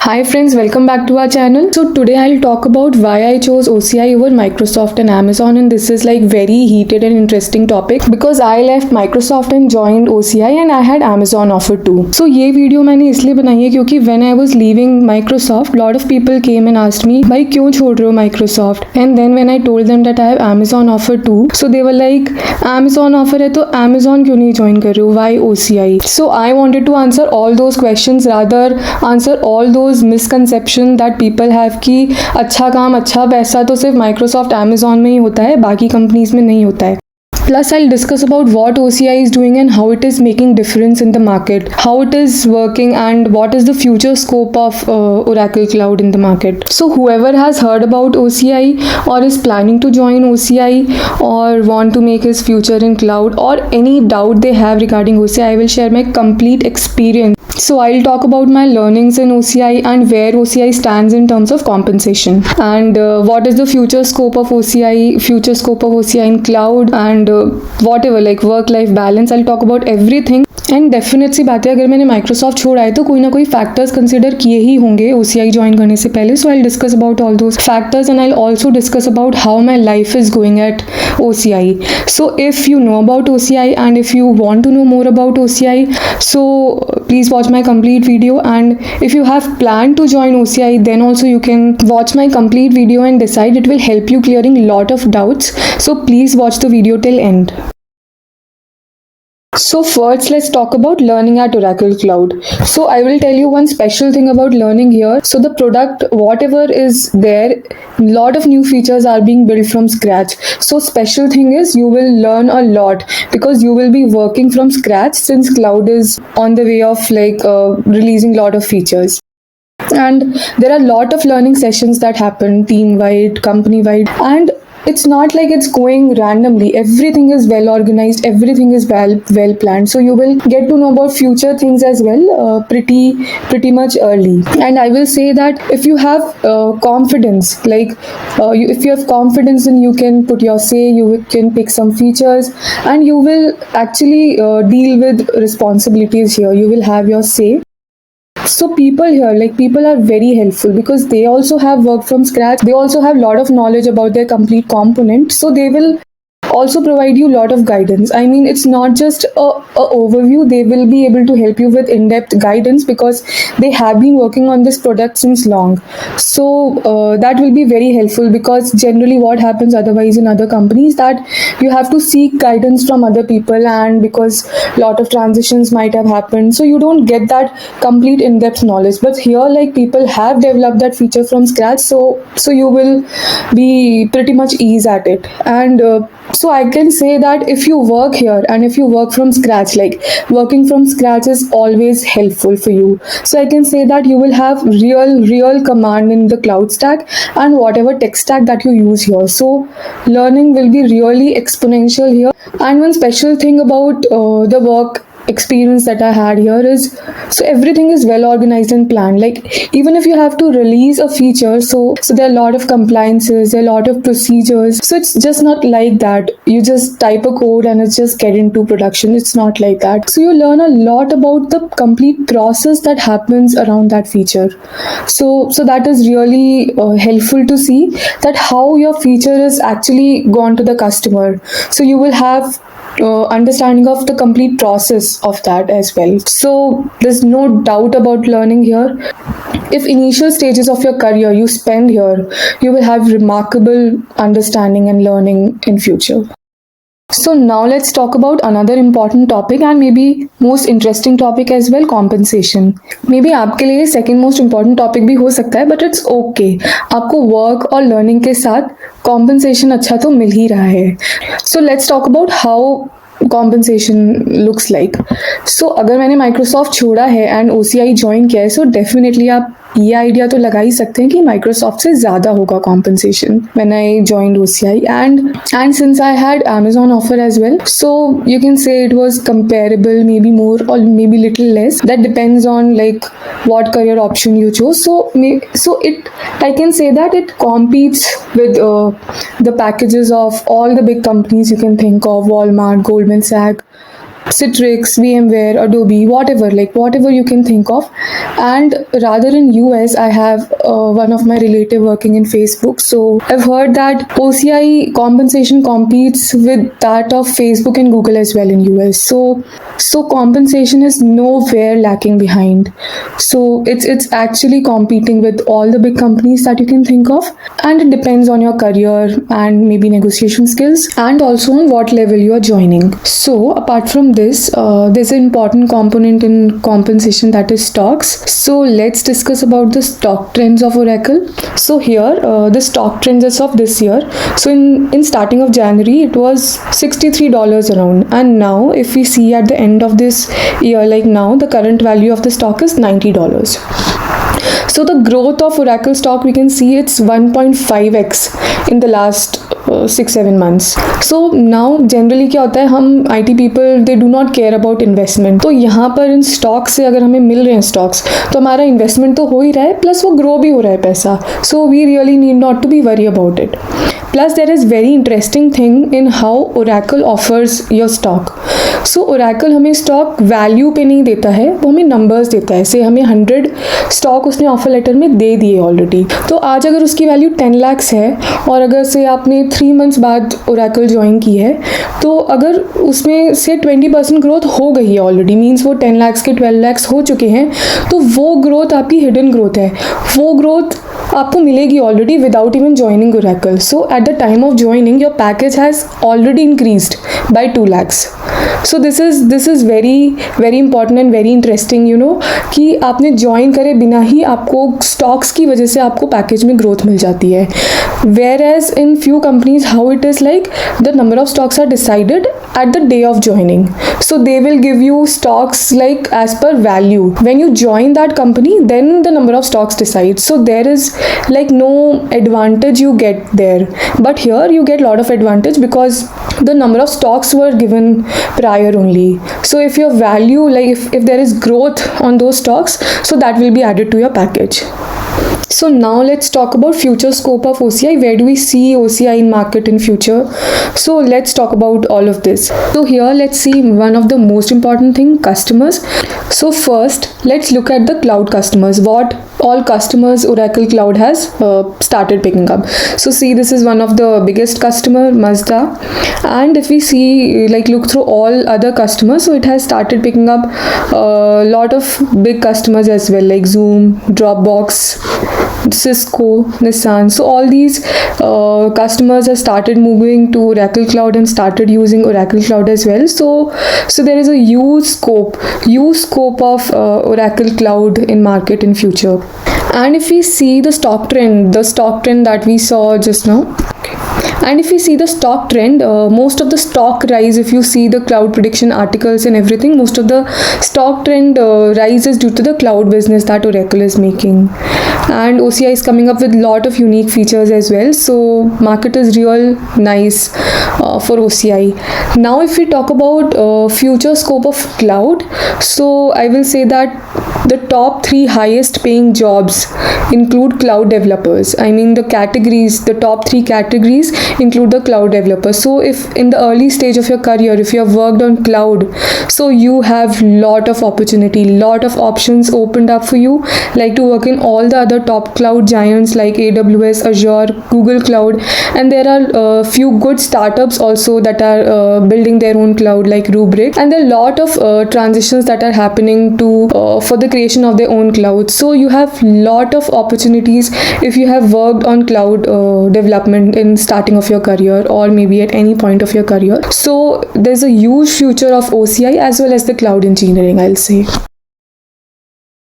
Hi friends, welcome back to our channel. So today I'll talk about why I chose OCI over Microsoft and Amazon, and this is like very heated and interesting topic because I left Microsoft and joined OCI and I had Amazon offer too. So ये video मैंने इसलिए बनाई है क्योंकि when I was leaving Microsoft, lot of people came and asked me भाई क्यों छोड़ रहे हो Microsoft, and then when I told them that I have Amazon offer too, so they were like Amazon offer है तो Amazon क्यों नहीं join कर रहे हो, why OCI? So I wanted to answer all those questions, rather answer all those misconception that people have कि अच्छा काम अच्छा पैसा तो सिर्फ माइक्रोसॉफ्ट अमेजॉन में ही होता है, बाकी कंपनीज में नहीं होता है. Plus, I'll discuss about what OCI is doing and how it is making difference in the market, how it is working, and what is the future scope of Oracle Cloud in the market. So, whoever has heard about OCI or is planning to join OCI or want to make his future in cloud or any doubt they have regarding OCI, I will share my complete experience. So, I'll talk about my learnings in OCI and where OCI stands in terms of compensation, and what is the future scope of OCI in cloud, and whatever like work life balance. I'll talk about everything. And definite सी बात है, अगर मैंने Microsoft छोड़ा है तो कोई ना कोई फैक्टर्स कंसिडर किए ही होंगे OCI ज्वाइन करने से पहले. So I discuss about all those factors and I also discuss about how my life is going at OCI. So if you know about OCI and if you want to know more about OCI, so please watch my complete video, and if you have planned to join OCI, then also you can watch my complete video and decide. It will help you clearing lot of doubts, so please watch the video till end. So first let's talk about learning at Oracle Cloud. So I will tell you one special thing about learning here. So the product, whatever is there, lot of new features are being built from scratch. So special thing is you will learn a lot because you will be working from scratch since cloud is on the way of releasing lot of features. And there are a lot of learning sessions that happen team-wide, company-wide, and it's not like it's going randomly. Everything is well organized, everything is well planned, so you will get to know about future things as well pretty much early. And I will say that if you have confidence, if you have confidence, then you can put your say, you can pick some features, and you will actually deal with responsibilities here. You will have your say. So people here, people are very helpful because they also have worked from scratch. They also have a lot of knowledge about their complete component. So they will also provide you a lot of guidance. I mean, it's not just a overview. They will be able to help you with in-depth guidance because they have been working on this product since long. So that will be very helpful, because generally what happens otherwise in other companies that you have to seek guidance from other people, and because a lot of transitions might have happened, so you don't get that complete in-depth knowledge. But here, people have developed that feature from scratch, so you will be pretty much ease at it. And so I can say that if you work here and if you work from scratch, working from scratch is always helpful for you. So I can say that you will have real command in the cloud stack and whatever tech stack that you use here. So learning will be really exponential here. And one special thing about the work experience that I had here is, so everything is well organized and planned. Even if you have to release a feature, so there are a lot of compliances, there are a lot of procedures. So it's just not like that you just type a code and it's just get into production. It's not like that. So you learn a lot about the complete process that happens around that feature. So that is really helpful to see that how your feature is actually gone to the customer. So you will have understanding of the complete process of that as well. So there's no doubt about learning here. If initial stages of your career you spend here, you will have remarkable understanding and learning in future. So now let's talk about another important topic and maybe most interesting topic as well, compensation. Maybe आपके लिए second most important topic भी हो सकता है, but it's okay. आपको work और learning के साथ compensation अच्छा तो मिल ही रहा है. So let's talk about how compensation looks like. So अगर मैंने Microsoft छोड़ा है and OCI join किया है, so definitely आप ये आइडिया तो लगा ही सकते हैं कि माइक्रोसॉफ्ट से ज़्यादा होगा compensation when I joined OCI, and since I had Amazon offer as well, so you can say it was comparable, maybe more or maybe little less. That depends on what career option you chose. So I can say that it competes with the packages of all the big companies you can think of: Walmart, Goldman Sachs, Citrix, VMware, Adobe, whatever, like whatever you can think of. And rather in US, I have one of my relative working in Facebook. So I've heard that OCI compensation competes with that of Facebook and Google as well in US. So compensation is nowhere lacking behind. So it's actually competing with all the big companies that you can think of, and it depends on your career and maybe negotiation skills, and also on what level you are joining. So apart from this, there's an important component in compensation, that is stocks. So let's discuss about the stock trends of Oracle. So here, the stock trends as of this year. So in starting of January, it was $63 around, and now if we see at the end of this year, like now the current value of the stock is $90. So the growth of Oracle stock, we can see it's 1.5x in the last 6-7 months. So now generally क्या होता है, हम IT people they do not care about investment. तो यहाँ पर इन stocks से अगर हमें मिल रहे हैं स्टॉक्स, तो हमारा इन्वेस्टमेंट तो हो ही रहा है, प्लस वो ग्रो भी हो रहा है पैसा. So we really need not to be worry about it. Plus, there is very interesting thing in how Oracle offers your stock. So Oracle हमें stock value पे नहीं देता है, वो हमें numbers देता है. से हमें 100 stock उसने offer letter में दे दिए already. तो आज अगर उसकी value 10 lakhs है, और अगर से आपने 3 months बाद Oracle join की है, तो अगर उसमें से 20% growth हो गई है already, means वो 10 lakhs के 12 lakhs हो चुके हैं, तो वो growth आपकी hidden growth है. वो growth आपको मिलेगी already without even joining Oracle. So at the time of joining, your package has already increased by 2 lakhs. So this is very important and very interesting, you know, कि आपने join करे बिना ही आपको stocks की वजह से आपको package में growth मिल जाती है. Whereas in few companies, how it is like, the number of stocks are decided at the day of joining. So they will give you stocks like as per value. When you join that company, then the number of stocks decides. So there is like no advantage you get there. But here you get lot of advantage because the number of stocks were given prior only. So if your value, like if there is growth on those stocks, so that will be added to your package. So now let's talk about future scope of OCI. Where do we see OCI in market in future? So let's talk about all of this. So here let's see one of the most important thing, customers. So first let's look at the cloud customers. What all customers Oracle Cloud has started picking up. So see, this is one of the biggest customer, Mazda. And if we see, like look through all other customers, so it has started picking up a lot of big customers as well, like Zoom, Dropbox, Cisco, Nissan. So all these customers have started moving to Oracle Cloud and started using Oracle Cloud as well. So there is a huge scope of Oracle Cloud in market in future. And if we see the stock trend that we saw just now, and if we see the stock trend, most of the stock rise, if you see the cloud prediction articles and everything, most of the stock trend rise is due to the cloud business that Oracle is making. And OCI is coming up with lot of unique features as well. So market is real nice for OCI. Now if we talk about future scope of cloud, so I will say that the top 3 highest paying jobs include cloud developers. I mean the top 3 categories include the cloud developers. So if in the early stage of your career, if you have worked on cloud, so you have lot of opportunity, lot of options opened up for you, like to work in all the other top cloud giants like AWS, Azure, Google Cloud. And there are few good startups also that are building their own cloud like Rubrik. And there are lot of transitions that are happening to for the creation of their own cloud. So you have lot of opportunities if you have worked on cloud development in starting of your career, or maybe at any point of your career. So there's a huge future of OCI as well as the cloud engineering, I'll say.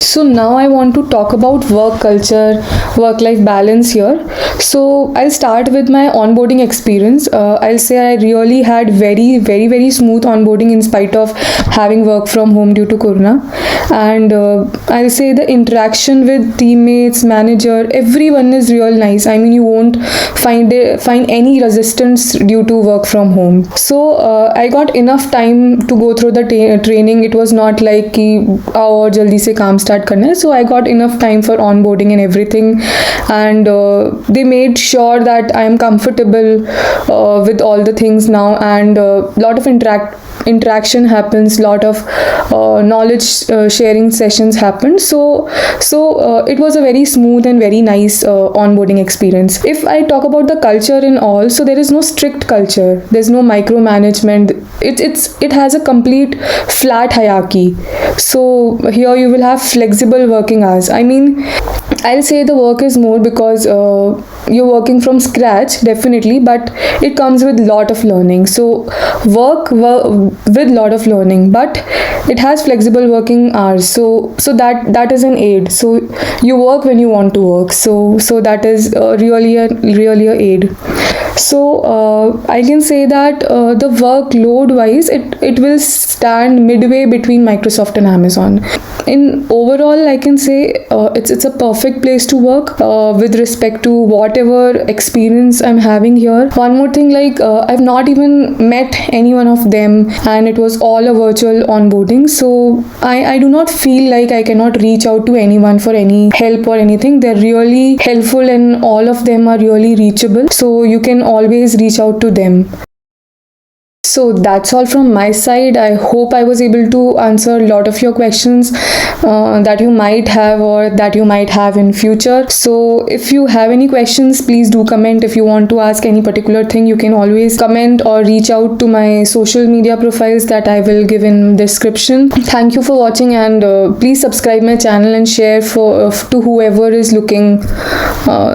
So now I want to talk about work culture, work-life balance here. So I'll start with my onboarding experience. I'll say I really had very smooth onboarding in spite of having work from home due to Corona. And I'll say the interaction with teammates, manager, everyone is real nice. I mean, you won't find any resistance due to work from home. So I got enough time to go through the training. It was not like कि आओ और जल्दी से काम start करना है. So I got enough time for onboarding and everything, and they made sure that I am comfortable with all the things now, and lot of interaction happens, lot of knowledge sharing sessions happen. So it was a very smooth and very nice onboarding experience. If I talk about the culture in all, so there is no strict culture, there's no micromanagement. It has a complete flat hierarchy. So here you will have flexible working hours. I mean, I'll say the work is more because you're working from scratch, definitely, but it comes with lot of learning. So with lot of learning, but it has flexible working hours. So that is an aid. So you work when you want to work. So that is really a aid. So I can say that the workload wise, it will stand midway between Microsoft and Amazon. In overall, I can say it's a perfect place to work with respect to whatever experience I'm having here. One more thing, like I've not even met any one of them, and it was all a virtual onboarding. So I do not feel like I cannot reach out to anyone for any help or anything. They're really helpful, and all of them are really reachable. So you can always reach out to them. So that's all from my side. I hope I was able to answer a lot of your questions that you might have or that you might have in future. So if you have any questions, please do comment. If you want to ask any particular thing, you can always comment or reach out to my social media profiles that I will give in description. Thank you for watching, and please subscribe my channel and share to whoever is looking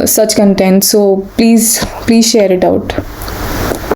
such content. So please share it out.